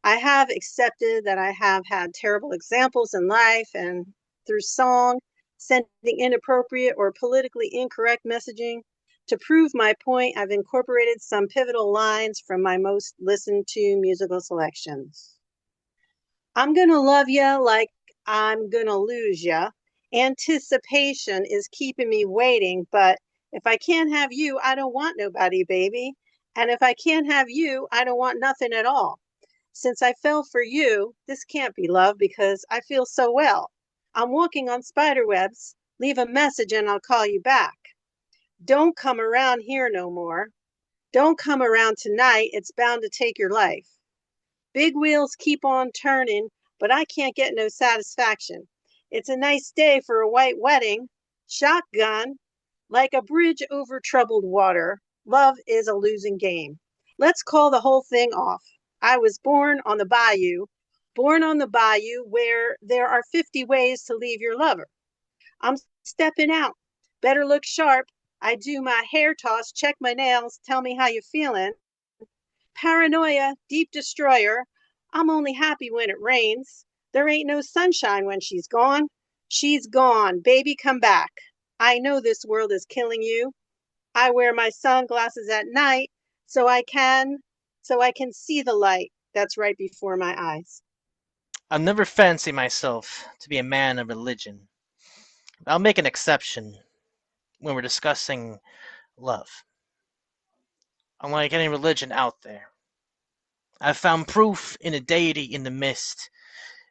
I have accepted that I have had terrible examples in life, and through song, sending inappropriate or politically incorrect messaging. To prove my point, I've incorporated some pivotal lines from my most listened to musical selections. I'm gonna love ya like I'm gonna lose ya. Anticipation is keeping me waiting, but if I can't have you, I don't want nobody, baby. And if I can't have you, I don't want nothing at all. Since I fell for you, this can't be love because I feel so well. I'm walking on spider webs. Leave a message and I'll call you back. Don't come around here no more. Don't come around tonight. It's bound to take your life. Big wheels keep on turning, but I can't get no satisfaction. It's a nice day for a white wedding. Shotgun, like a bridge over troubled water. Love is a losing game. Let's call the whole thing off. I was born on the bayou where there are 50 ways to leave your lover. I'm stepping out. Better look sharp. I do my hair toss, check my nails, tell me how you feeling. Paranoia, deep destroyer. I'm only happy when it rains. There ain't no sunshine when she's gone. She's gone. Baby, come back. I know this world is killing you. I wear my sunglasses at night so I can see the light that's right before my eyes. I'll never fancy myself to be a man of religion. I'll make an exception when we're discussing love. Unlike any religion out there, I've found proof in a deity in the mist.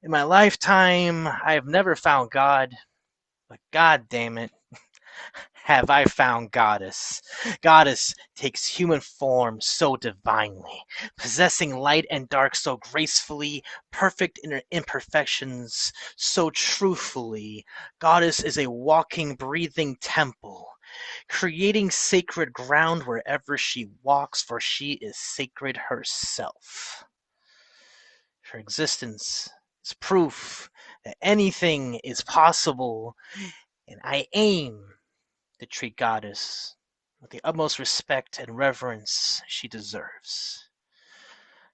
In my lifetime, I have never found God, but God damn it, have I found Goddess. Goddess takes human form so divinely, possessing light and dark so gracefully, perfect in her imperfections so truthfully. Goddess is a walking, breathing temple, creating sacred ground wherever she walks, for she is sacred herself. Her existence is proof that anything is possible, and I aim to treat Goddess with the utmost respect and reverence she deserves.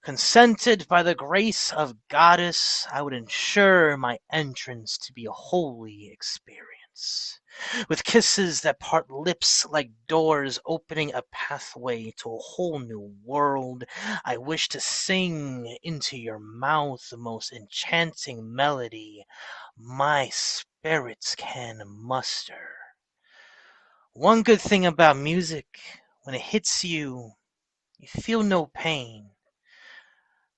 Consented by the grace of Goddess, I would ensure my entrance to be a holy experience, with kisses that part lips like doors, opening a pathway to a whole new world. I wish to sing into your mouth the most enchanting melody my spirits can muster. One good thing about music, when it hits you, you feel no pain.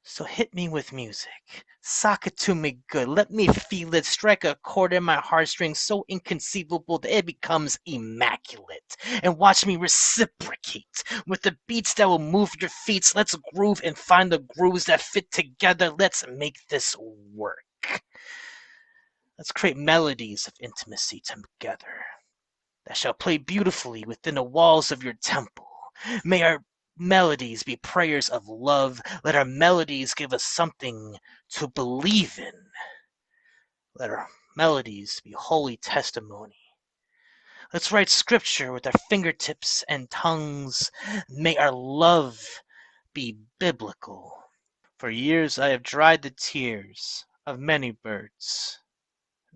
So hit me with music. Sock it to me good. Let me feel it. Strike a chord in my heartstrings so inconceivable that it becomes immaculate. And watch me reciprocate with the beats that will move your feet. Let's groove and find the grooves that fit together. Let's make this work. Let's create melodies of intimacy together that shall play beautifully within the walls of your temple. May our melodies be prayers of love. Let our melodies give us something to believe in. Let our melodies be holy testimony. Let's write scripture with our fingertips and tongues. May our love be biblical. For years I have dried the tears of many birds,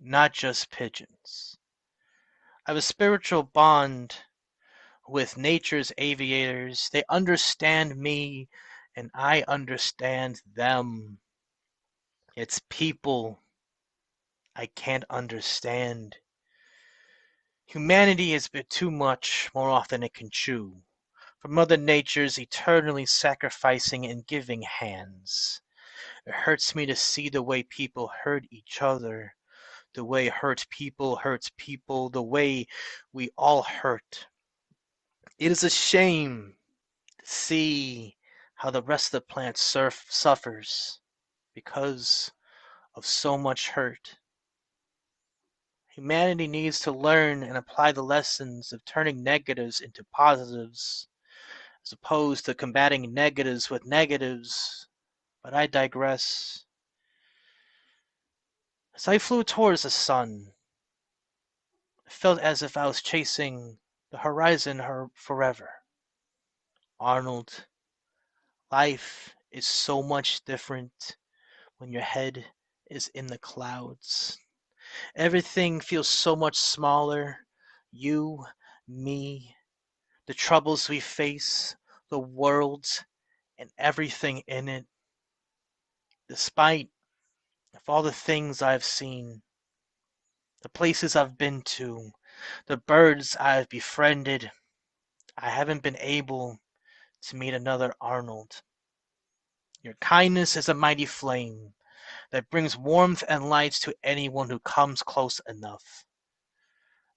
not just pigeons. I have a spiritual bond with nature's aviators. They understand me, and I understand them. It's people I can't understand. Humanity has been too much more often it can chew. For Mother Nature's eternally sacrificing and giving hands. It hurts me to see the way people hurt each other. The way hurt people hurts people. The way we all hurt. It is a shame to see how the rest of the planet suffers because of so much hurt. Humanity needs to learn and apply the lessons of turning negatives into positives, as opposed to combating negatives with negatives. But I digress. As I flew towards the sun, I felt as if I was chasing the horizon forever. Arnold, life is so much different when your head is in the clouds. Everything feels so much smaller. You, me, the troubles we face, the world, and everything in it. Despite of all the things I've seen, the places I've been to, the birds I've befriended, I haven't been able to meet another Arnold. Your kindness is a mighty flame that brings warmth and light to anyone who comes close enough.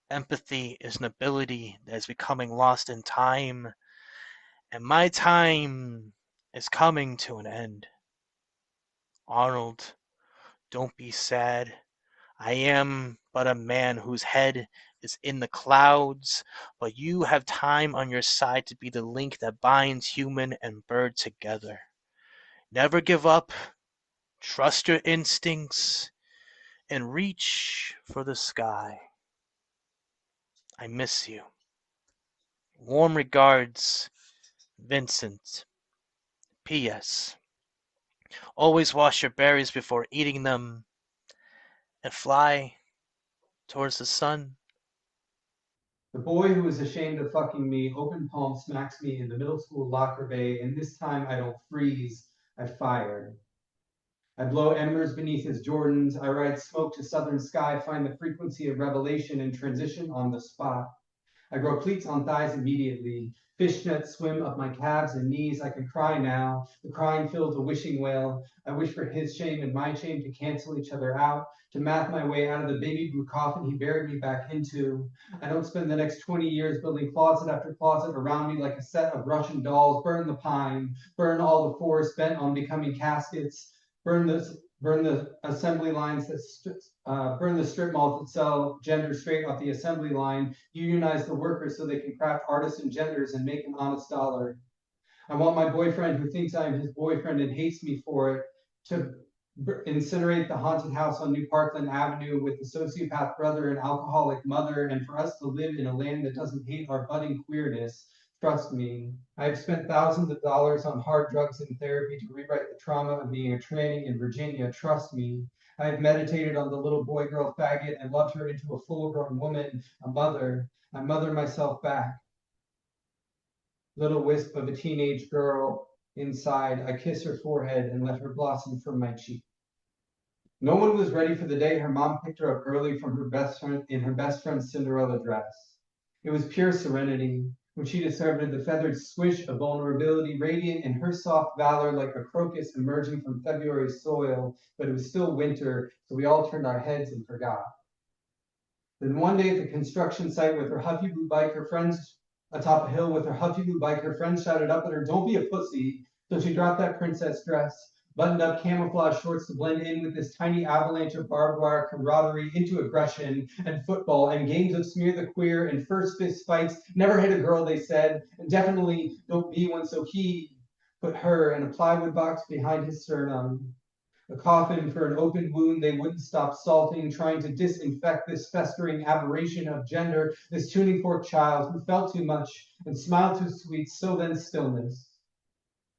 Empathy is an ability that is becoming lost in time, and my time is coming to an end. Arnold, don't be sad. I am but a man whose head is in the clouds, but you have time on your side to be the link that binds human and bird together. Never give up, trust your instincts, and reach for the sky. I miss you. Warm regards, Vincent. P.S. Always wash your berries before eating them and fly towards the sun. The boy who was ashamed of fucking me, open palm smacks me in the middle school locker bay, and this time I don't freeze, I fire. I blow embers beneath his Jordans, I ride smoke to southern sky, find the frequency of revelation and transition on the spot. I grow pleats on thighs immediately. Fishnets swim up my calves and knees. I can cry now. The crying fills a wishing wail. I wish for his shame and my shame to cancel each other out, to math my way out of the baby blue coffin he buried me back into. I don't spend the next 20 years building closet after closet around me like a set of Russian dolls. Burn the pine, burn all the forest bent on becoming caskets, burn the assembly lines that burn the strip malls that sell gender straight off the assembly line, unionize the workers so they can craft artisan genders and make an honest dollar. I want my boyfriend who thinks I'm his boyfriend and hates me for it to incinerate the haunted house on New Parkland Avenue with the sociopath brother and alcoholic mother, and for us to live in a land that doesn't hate our budding queerness. Trust me, I've spent thousands of dollars on hard drugs and therapy to rewrite the trauma of being a tranny in Virginia. Trust me, I've meditated on the little boy-girl faggot and loved her into a full-grown woman, a mother. I mother myself back. Little wisp of a teenage girl inside, I kiss her forehead and let her blossom from my cheek. No one was ready for the day her mom picked her up early from her best friend in her best friend's Cinderella dress. It was pure serenity, when she discovered the feathered swish of vulnerability, radiant in her soft valor like a crocus emerging from February's soil, but it was still winter, so we all turned our heads and forgot. Then one day at the construction site with her Huffy Blue bike, her friends atop a hill with her Huffy Blue bike, her friends shouted up at her, "Don't be a pussy," so she dropped that princess dress, buttoned up camouflage shorts to blend in with this tiny avalanche of barbed wire camaraderie into aggression and football and games of smear the queer and first fist fights. Never hit a girl, they said, and definitely don't be one, so he put her in a plywood box behind his sternum. A coffin for an open wound they wouldn't stop salting, trying to disinfect this festering aberration of gender, this tuning fork child who felt too much and smiled too sweet, so then stillness.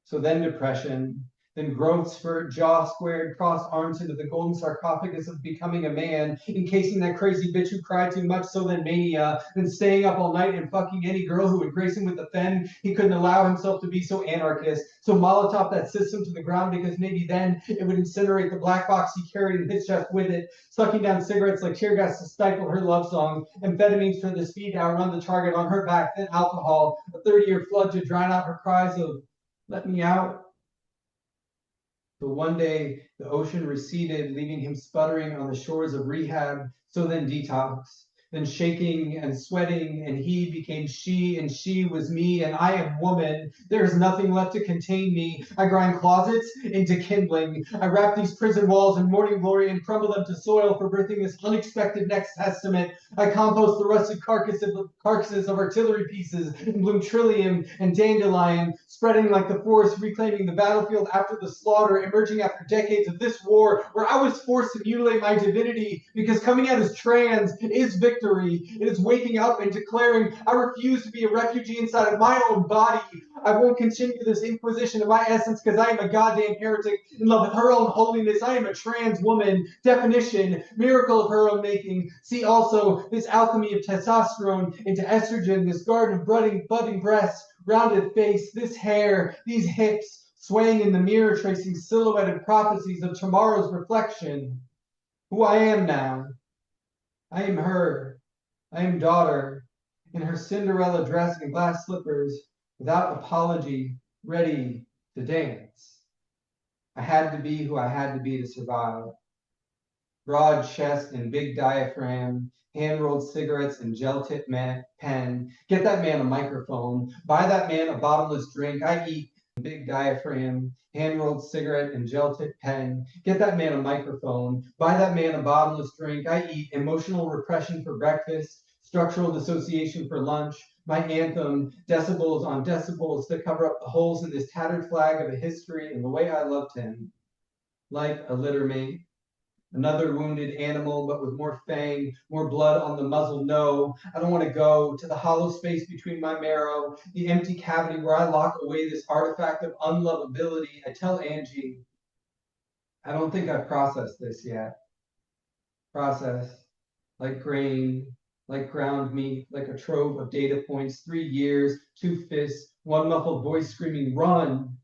So then depression, then growth spurt, jaw squared, crossed arms into the golden sarcophagus of becoming a man, encasing that crazy bitch who cried too much, so then mania, then staying up all night and fucking any girl who would grace him with the fen. He couldn't allow himself to be so anarchist, so Molotov that system to the ground, because maybe then it would incinerate the black box he carried in his chest with it, sucking down cigarettes like tear gas to stifle her love songs, amphetamines for the speed to outrun the target on her back, then alcohol, a 30-year flood to drown out her cries of, "Let me out." But one day, the ocean receded, leaving him sputtering on the shores of rehab, so then detox, then shaking and sweating, and he became she, and she was me, and I am woman. There is nothing left to contain me. I grind closets into kindling. I wrap these prison walls in morning glory and crumble them to soil for birthing this unexpected next testament. I compost the rusted carcasses of artillery pieces and bloom trillium and dandelion, spreading like the forest, reclaiming the battlefield after the slaughter, emerging after decades of this war where I was forced to mutilate my divinity because coming out as trans is victory. It is waking up and declaring, I refuse to be a refugee inside of my own body. I won't continue this inquisition of my essence because I am a goddamn heretic in love with her own holiness. I am a trans woman. Definition, miracle of her own making. See also this alchemy of testosterone into estrogen, this garden of budding breasts, rounded face, this hair, these hips, swaying in the mirror, tracing silhouetted prophecies of tomorrow's reflection. Who I am now. I am her. I am daughter, in her Cinderella dress and glass slippers, without apology, ready to dance. I had to be who I had to be to survive. Broad chest and big diaphragm, hand-rolled cigarettes and gel-tip pen. Get that man a microphone. Buy that man a bottomless drink. I eat big diaphragm, hand-rolled cigarette and gel-tip pen. Get that man a microphone. Buy that man a bottomless drink. I eat emotional repression for breakfast, structural dissociation for lunch. My anthem, decibels on decibels that cover up the holes in this tattered flag of a history and the way I loved him. Like a litter mate. Another wounded animal, but with more fang, more blood on the muzzle. No, I don't want to go to the hollow space between my marrow, the empty cavity where I lock away this artifact of unlovability. I tell Angie, I don't think I've processed this yet. Process, like grain, like ground meat, like a trove of data points, 3 years, 2 fists, one muffled voice screaming, run!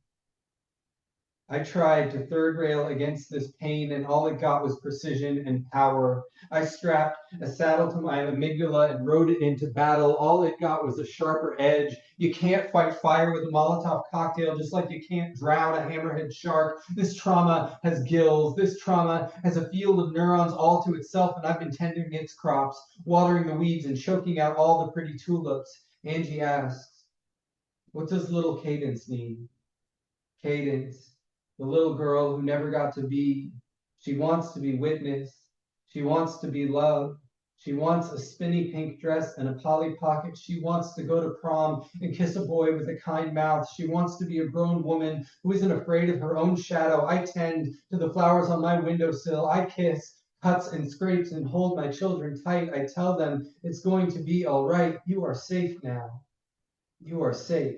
I tried to third rail against this pain, and all it got was precision and power. I strapped a saddle to my amygdala and rode it into battle. All it got was a sharper edge. You can't fight fire with a Molotov cocktail, just like you can't drown a hammerhead shark. This trauma has gills. This trauma has a field of neurons all to itself, and I've been tending its crops, watering the weeds and choking out all the pretty tulips. Angie asks, what does little Cadence need? Cadence. The little girl who never got to be. She wants to be witnessed. She wants to be loved. She wants a spinny pink dress and a Polly Pocket. She wants to go to prom and kiss a boy with a kind mouth. She wants to be a grown woman who isn't afraid of her own shadow. I tend to the flowers on my windowsill. I kiss, cuts and scrapes and hold my children tight. I tell them it's going to be all right. You are safe now. You are safe.